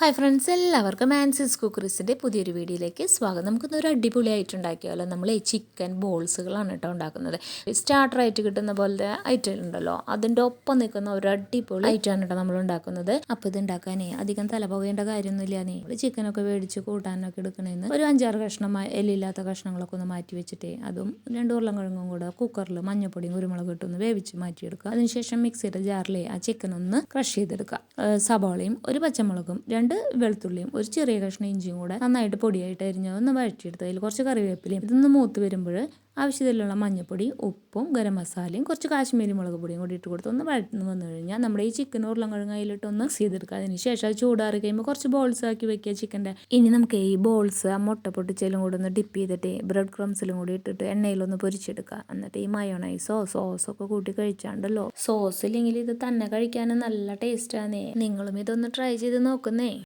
Hi friends, എല്ലാവർക്കും ആൻസീസ് കുക്കറീസിൻ്റെ പുതിയൊരു വീഡിയോയിലേക്ക് സ്വാഗതം. നമുക്കിന്നൊരു അടിപൊളിയായിട്ട് ഉണ്ടാക്കിയാലോ. നമ്മൾ ഈ ചിക്കൻ ബോൾസുകളാണ് കേട്ടോ ഉണ്ടാക്കുന്നത്. സ്റ്റാർട്ടറായിട്ട് കിട്ടുന്ന പോലത്തെ ഐറ്റം ഉണ്ടല്ലോ, അതിൻ്റെ ഒപ്പം നിൽക്കുന്ന ഒരു അടിപൊളി ഐറ്റമാണ് കേട്ടോ നമ്മൾ ഉണ്ടാക്കുന്നത്. അപ്പോൾ ഇത് ഉണ്ടാക്കാനേ അധികം തല പോകേണ്ട കാര്യമൊന്നുമില്ലാന്നേ. ചിക്കനൊക്കെ മേടിച്ച് കൂട്ടാനൊക്കെ എടുക്കണേന്ന് ഒരു 5-6 കഷ്ണം എല്ലില്ലാത്ത കഷ്ണങ്ങളൊക്കെ ഒന്ന് മാറ്റി വെച്ചിട്ടേ അതും 2 ഉരുളക്കിഴങ്ങും കൂടെ കുക്കറിൽ മഞ്ഞപ്പൊടിയും കുരുമുളക് ഇട്ടൊന്ന് വേവിച്ച് മാറ്റിയെടുക്കുക. അതിനുശേഷം മിക്സിയുടെ ജാറിലെ ആ ചിക്കൻ ഒന്ന് ക്രഷ് ചെയ്തെടുക്കുക. സവാളയും ഒരു പച്ചമുളകും 2 വെളുത്തുള്ളിയും ഒരു ചെറിയ കഷ്ണം ഇഞ്ചിയും കൂടെ നന്നായിട്ട് പൊടിയായിട്ട് അരിഞ്ഞ് ഒന്ന് വഴറ്റിയെടുത്ത് അതിൽ കുറച്ച് കറിവേപ്പിലയും ഇതൊന്ന് മൂത്ത് വരുമ്പോൾ ആവശ്യത്തിലുള്ള മഞ്ഞപ്പൊടി, ഉപ്പും ഗരം മസാലയും കുറച്ച് കാശ്മീരി മുളക് പൊടിയും കൂടി ഇട്ട് കൊടുത്ത് ഒന്ന് വഴറ്റുന്നു വന്നു കഴിഞ്ഞാൽ നമ്മുടെ ഈ ചിക്കൻ ഉരുളക്കിഴങ്ങ് അതിലിട്ട് ഒന്ന് മിക്സ് ചെയ്തെടുക്കുക. അതിന് ശേഷം അത് ചൂടാറി കഴിയുമ്പോൾ കുറച്ച് ബോൾസ് ആക്കി വെക്കുക ചിക്കൻ്റെ. ഇനി നമുക്ക് ഈ ബോൾസ് ആ മുട്ട പൊട്ടിച്ചതിലും കൂടെ ഒന്ന് ഡിപ്പ് ചെയ്തിട്ട് ബ്രെഡ് ക്രംസിലും കൂടി ഇട്ടിട്ട് എണ്ണയിലൊന്ന് പൊരിച്ചെടുക്കുക. എന്നിട്ട് ഈ മയോണൈസോ സോസൊക്കെ കൂട്ടി കഴിച്ചാണ്ടല്ലോ, സോസ് ഇല്ലെങ്കിൽ ഇത് തന്നെ കഴിക്കാനും നല്ല ടേസ്റ്റാണേ. നിങ്ങളും ഇതൊന്ന് ട്രൈ ചെയ്ത് നോക്കുന്നേ.